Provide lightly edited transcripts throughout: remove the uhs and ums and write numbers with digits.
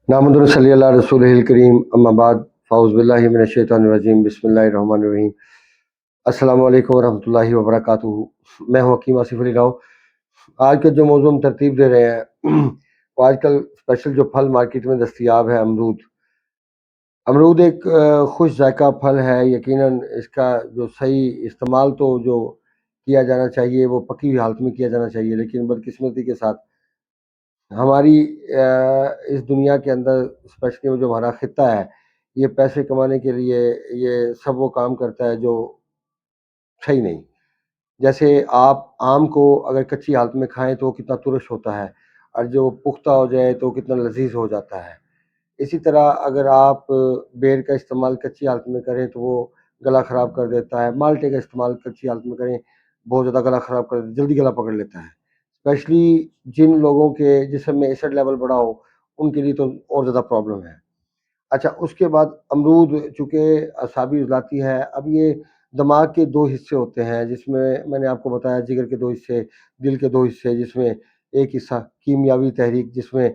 نحمد صلی اللہ رسول الکریم اما بعد فاعوذ باللہ من الشیطان الرجیم بسم اللہ الرحمن الرحیم۔ السلام علیکم ورحمۃ اللہ وبرکاتہ۔ میں ہوں حکیم آصف علی راؤ۔ آج کا جو موضوع ہم ترتیب دے رہے ہیں وہ آج کل اسپیشل جو پھل مارکیٹ میں دستیاب ہے امرود ایک خوش ذائقہ پھل ہے۔ یقیناً اس کا جو صحیح استعمال تو جو کیا جانا چاہیے وہ پکی ہوئی حالت میں کیا جانا چاہیے، لیکن بدقسمتی کے ساتھ ہماری اس دنیا کے اندر اسپیشلی جو ہمارا خطہ ہے یہ پیسے کمانے کے لیے یہ سب وہ کام کرتا ہے جو صحیح نہیں۔ جیسے آپ آم کو اگر کچی حالت میں کھائیں تو وہ کتنا ترش ہوتا ہے، اور جو پختہ ہو جائے تو کتنا لذیذ ہو جاتا ہے۔ اسی طرح اگر آپ بیر کا استعمال کچی حالت میں کریں تو وہ گلا خراب کر دیتا ہے۔ مالٹے کا استعمال کچی حالت میں کریں بہت زیادہ گلا خراب کر دیتا ہے، جلدی گلا پکڑ لیتا ہے، اسپیشلی جن لوگوں کے جسم میں ایسڈ لیول بڑا ہو ان کے لیے تو اور زیادہ پرابلم ہے۔ اچھا، اس کے بعد امرود چونکہ اعصابی عضلاتی ہے، اب یہ دماغ کے دو حصے ہوتے ہیں، جس میں نے آپ کو بتایا جگر کے دو حصے، دل کے دو حصے، جس میں ایک حصہ کیمیاوی تحریک جس میں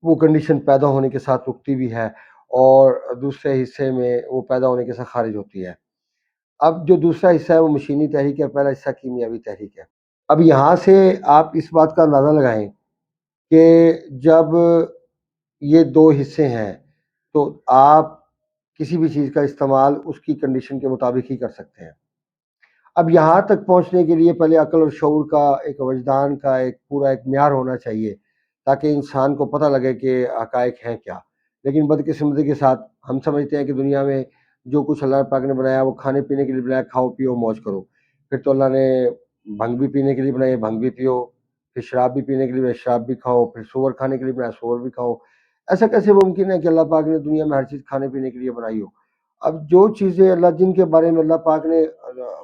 وہ کنڈیشن پیدا ہونے کے ساتھ رکتی بھی ہے، اور دوسرے حصے میں وہ پیدا ہونے کے ساتھ خارج ہوتی ہے۔ اب جو دوسرا حصہ ہے وہ مشینی تحریک ہے، پہلا حصہ کیمیاوی تحریک ہے۔ اب یہاں سے آپ اس بات کا اندازہ لگائیں کہ جب یہ دو حصے ہیں تو آپ کسی بھی چیز کا استعمال اس کی کنڈیشن کے مطابق ہی کر سکتے ہیں۔ اب یہاں تک پہنچنے کے لیے پہلے عقل اور شعور کا، ایک وجدان کا ایک پورا ایک معیار ہونا چاہیے تاکہ انسان کو پتہ لگے کہ حقائق ہیں کیا۔ لیکن بدقسمتی کے ساتھ ہم سمجھتے ہیں کہ دنیا میں جو کچھ اللہ پاک نے بنایا وہ کھانے پینے کے لیے بنایا، کھاؤ پیو موج کرو۔ پھر تو اللہ نے بھنگ بھی پینے کے لیے بنائی، بھنگ بھی پیو، پھر شراب بھی پینے کے لیے بنائی، شراب بھی کھاؤ، پھر سور کھانے کے لیے بنایا، سور بھی کھاؤ۔ ایسا کیسے ممکن ہے کہ اللہ پاک نے دنیا میں ہر چیز کھانے پینے کے لیے بنائی ہو؟ اب جو چیزیں اللہ جن کے بارے میں اللہ پاک نے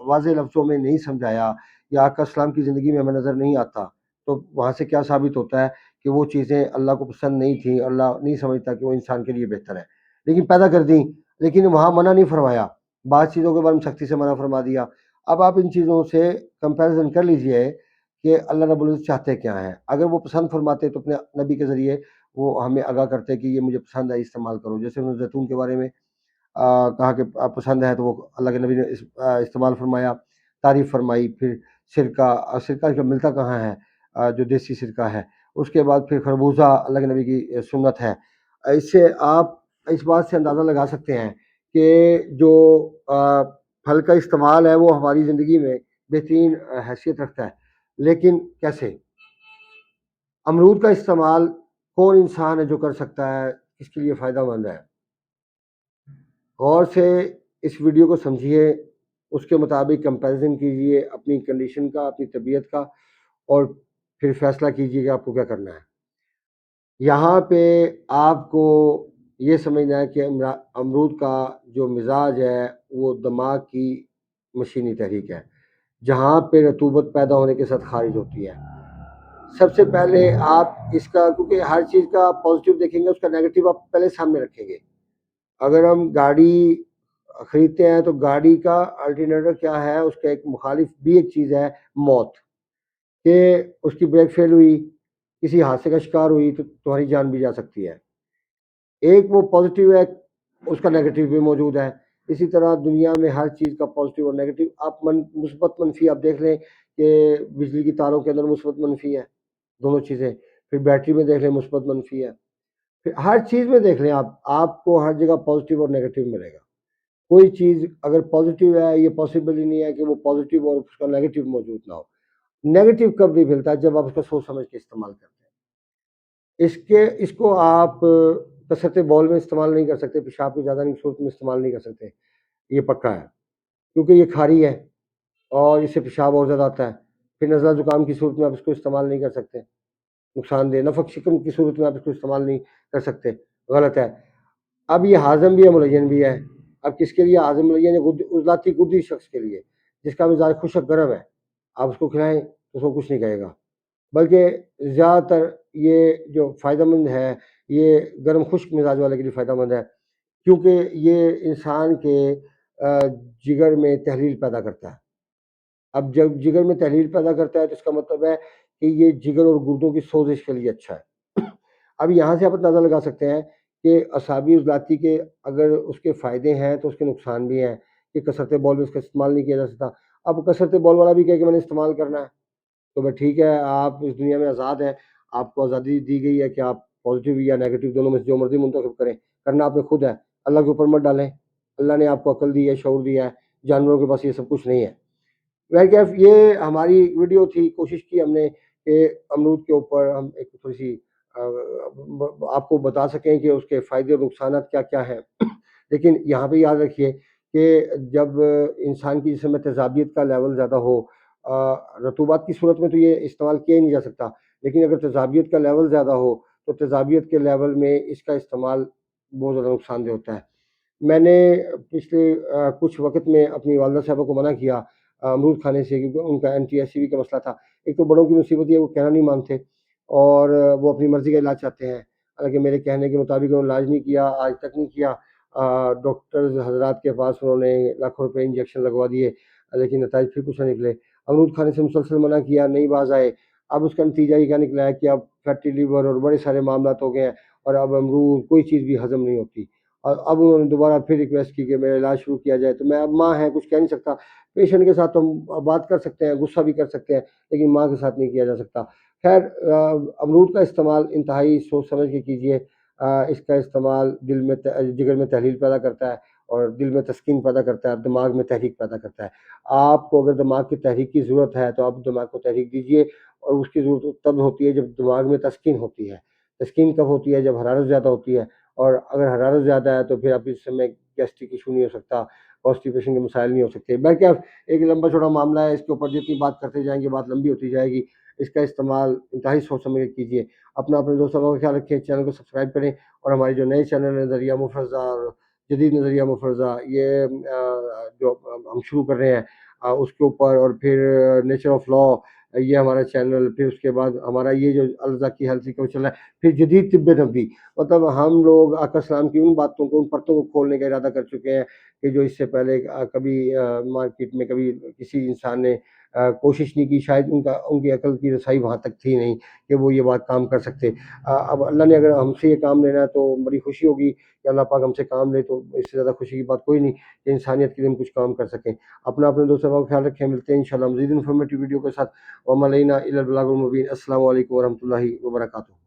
واضح لفظوں میں نہیں سمجھایا یا آقا اسلام کی زندگی میں ہمیں نظر نہیں آتا، تو وہاں سے کیا ثابت ہوتا ہے کہ وہ چیزیں اللہ کو پسند نہیں تھیں، اللہ نہیں سمجھتا کہ وہ انسان کے لیے بہتر ہے، لیکن پیدا کر دیں۔ لیکن وہاں منع نہیں فرمایا، بعض چیزوں کے بارے میں سختی سے منع فرما دیا۔ اب آپ ان چیزوں سے کمپیریزن کر لیجئے کہ اللہ رب العزت چاہتے کیا ہیں۔ اگر وہ پسند فرماتے تو اپنے نبی کے ذریعے وہ ہمیں آگاہ کرتے کہ یہ مجھے پسند ہے، استعمال کرو۔ جیسے انہوں نے زیتون کے بارے میں کہا کہ پسند ہے تو وہ اللہ کے نبی نے استعمال فرمایا، تعریف فرمائی۔ پھر سرکہ کا ملتا کہاں ہے، جو دیسی سرکہ ہے۔ اس کے بعد پھر خربوزہ اللہ کے نبی کی سنت ہے۔ اس سے آپ اس بات سے اندازہ لگا سکتے ہیں کہ جو پھل کا استعمال ہے وہ ہماری زندگی میں بہترین حیثیت رکھتا ہے۔ لیکن کیسے؟ امرود کا استعمال کون انسان ہے جو کر سکتا ہے، اس کے لیے فائدہ مند ہے؟ غور سے اس ویڈیو کو سمجھیے، اس کے مطابق کمپیریزن کیجئے اپنی کنڈیشن کا، اپنی طبیعت کا، اور پھر فیصلہ کیجئے کہ آپ کو کیا کرنا ہے۔ یہاں پہ آپ کو یہ سمجھنا ہے کہ امرود کا جو مزاج ہے وہ دماغ کی مشینی تحریک ہے، جہاں پہ رطوبت پیدا ہونے کے ساتھ خارج ہوتی ہے۔ سب سے پہلے آپ اس کا، کیونکہ ہر چیز کا پازیٹیو دیکھیں گے، اس کا نیگیٹو آپ پہلے سامنے رکھیں گے۔ اگر ہم گاڑی خریدتے ہیں تو گاڑی کا الٹرنیٹر کیا ہے، اس کا ایک مخالف بھی ایک چیز ہے، موت، کہ اس کی بریک فیل ہوئی، کسی حادثے کا شکار ہوئی تو تمہاری جان بھی جا سکتی ہے۔ ایک وہ پازیٹیو ہے، اس کا نیگیٹو بھی موجود ہے۔ اسی طرح دنیا میں ہر چیز کا پازیٹیو اور نیگیٹو، آپ مثبت منفی آپ دیکھ لیں کہ بجلی کی تاروں کے اندر مثبت منفی ہے، دونوں چیزیں۔ پھر بیٹری میں دیکھ لیں مثبت منفی ہے، پھر ہر چیز میں دیکھ لیں آپ کو ہر جگہ پازیٹیو اور نیگیٹو ملے گا۔ کوئی چیز اگر پازیٹیو ہے، یہ پاسبل ہی نہیں ہے کہ وہ پازیٹیو اور اس کا نیگیٹو موجود نہ ہو۔ نیگیٹو کب نہیں ملتا؟ جب آپ اس کو سوچ سمجھ کے استعمال کرتے ہیں۔ اس کو آپ کثرت بول میں استعمال نہیں کر سکتے، پیشاب کی زیادہ صورت میں استعمال نہیں کر سکتے، یہ پکا ہے، کیونکہ یہ کھاری ہے اور اس سے پیشاب اور زیادہ آتا ہے۔ پھر نزلہ زکام کی صورت میں آپ اس کو استعمال نہیں کر سکتے، نقصان دہ۔ نفق شکم کی صورت میں آپ اس کو استعمال نہیں کر سکتے، غلط ہے۔ اب یہ ہاضم بھی ہے، ملین بھی ہے۔ اب کس کے لیے ہاضم ملین ہے؟ عضلاتی گدی شخص کے لیے جس کا مزاج خشک گرم ہے، آپ اس کو کھلائیں تو اس کو کچھ نہیں کہے گا، بلکہ زیادہ تر یہ جو فائدہ مند ہے یہ گرم خشک مزاج والے کے لیے فائدہ مند ہے، کیونکہ یہ انسان کے جگر میں تحلیل پیدا کرتا ہے۔ اب جب جگر میں تحلیل پیدا کرتا ہے تو اس کا مطلب ہے کہ یہ جگر اور گردوں کی سوزش کے لیے اچھا ہے۔ اب یہاں سے آپ اندازہ لگا سکتے ہیں کہ اعصابی عضلاتی کے اگر اس کے فائدے ہیں تو اس کے نقصان بھی ہیں، کہ کثرت بال میں اس کا استعمال نہیں کیا جا سکتا۔ اب کثرت بال والا بھی کہے کہ میں نے استعمال کرنا ہے، تو بھائی ٹھیک ہے، آپ اس دنیا میں آزاد ہیں، آپ کو آزادی دی گئی ہے کہ آپ پازیٹیو یا نیگیٹو دونوں میں سے جو مرضی منتخب کریں، کرنا آپ نے خود ہے، اللہ کے اوپر مت ڈالیں۔ اللہ نے آپ کو عقل دی ہے، شعور دیا ہے، جانوروں کے پاس یہ سب کچھ نہیں ہے۔ کیف یہ ہماری ویڈیو تھی، کوشش کی ہم نے کہ امرود کے اوپر ہم ایک تھوڑی سی آپ کو بتا سکیں کہ اس کے فائدے اور نقصانات کیا کیا ہیں۔ لیکن یہاں پہ یاد رکھیے کہ جب انسان کی جسم میں تیزابیت کا لیول زیادہ ہو، رطوبات کی صورت میں تو یہ استعمال کیا ہی نہیں جا سکتا، لیکن اگر تیزابیت کا لیول زیادہ ہو تو تیزابیت کے لیول میں اس کا استعمال بہت زیادہ نقصان دہ ہوتا ہے۔ میں نے پچھلے کچھ وقت میں اپنی والدہ صاحبہ کو منع کیا امرود کھانے سے، کیونکہ ان کا NT-SCV کا مسئلہ تھا۔ ایک تو بڑوں کی مصیبت یہ ہے وہ کہنا نہیں مانتے اور وہ اپنی مرضی کا علاج چاہتے ہیں، حالانکہ میرے کہنے کے مطابق انہوں نے علاج نہیں کیا، آج تک نہیں کیا۔ ڈاکٹرز حضرات کے پاس انہوں نے لاکھوں روپے انجیکشن لگوا دیے، لیکن نتائج پھر کچھ نہ نکلے۔ امرود کھانے سے مسلسل منع کیا، نہیں باز آئے۔ اب اس کا نتیجہ یہ کیا نکلا ہے کہ اب فیٹی لیور اور بڑے سارے معاملات ہو گئے ہیں، اور اب امرود کوئی چیز بھی ہضم نہیں ہوتی۔ اور اب انہوں نے دوبارہ پھر ریکویسٹ کی کہ میرا علاج شروع کیا جائے، تو میں اب ماں ہے کچھ کہہ نہیں سکتا۔ پیشنٹ کے ساتھ تو ہم بات کر سکتے ہیں، غصہ بھی کر سکتے ہیں، لیکن ماں کے ساتھ نہیں کیا جا سکتا۔ خیر، امرود کا استعمال انتہائی سوچ سمجھ کے کیجیے۔ اس کا استعمال دل میں جگر میں تحلیل پیدا کرتا ہے، اور دل میں تسکین پیدا کرتا ہے، دماغ میں تحریک پیدا کرتا ہے۔ آپ کو اگر دماغ کی تحریک کی ضرورت ہے تو آپ دماغ کو تحریک دیجیے، اور اس کی ضرورت تب ہوتی ہے جب دماغ میں تسکین ہوتی ہے۔ تسکین کب ہوتی ہے؟ جب حرارت زیادہ ہوتی ہے، اور اگر حرارت زیادہ ہے تو پھر آپ اس میں گیسٹرک ایشو نہیں ہو سکتا، کانسٹیپیشن کے مسائل نہیں ہو سکتے۔ بلکہ ایک لمبا چوڑا معاملہ ہے، اس کے اوپر جتنی بات کرتے جائیں گے بات لمبی ہوتی جائے گی۔ اس کا استعمال انتہائی سوچ سمجھ کے کیجیے۔ اپنے دوستوں کا خیال رکھیں، چینل کو سبسکرائب کریں، اور ہماری جو نئے چینل ہے نظریہ مفرزہ اور جدید نظریہ مفرزہ، یہ جو ہم شروع کر رہے ہیں اس کے اوپر، اور پھر نیچر آف لا یہ ہمارا چینل، پھر اس کے بعد ہمارا یہ جو الزاکی ہیلتھ کا چل رہا ہے، پھر جدید طب نبوی، مطلب ہم لوگ آقا السلام کی ان باتوں کو، ان پرتوں کو کھولنے کا ارادہ کر چکے ہیں کہ جو اس سے پہلے کبھی مارکیٹ میں کبھی کسی انسان نے کوشش نہیں کی، شاید ان کی عقل کی رسائی وہاں تک تھی نہیں کہ وہ یہ بات کام کر سکتے۔ اب اللہ نے اگر ہم سے یہ کام لینا ہے تو بڑی خوشی ہوگی کہ اللہ پاک ہم سے کام لے، تو اس سے زیادہ خوشی کی بات کوئی نہیں کہ انسانیت کے لیے ہم کچھ کام کر سکیں۔ اپنے دوستوں کا خیال رکھیں، ملتے ہیں انشاءاللہ مزید انفارمیٹیو ویڈیو کے ساتھ۔ وما علینا الا البلاغ المبین۔ السلام علیکم ورحمۃ اللہ وبرکاتہ۔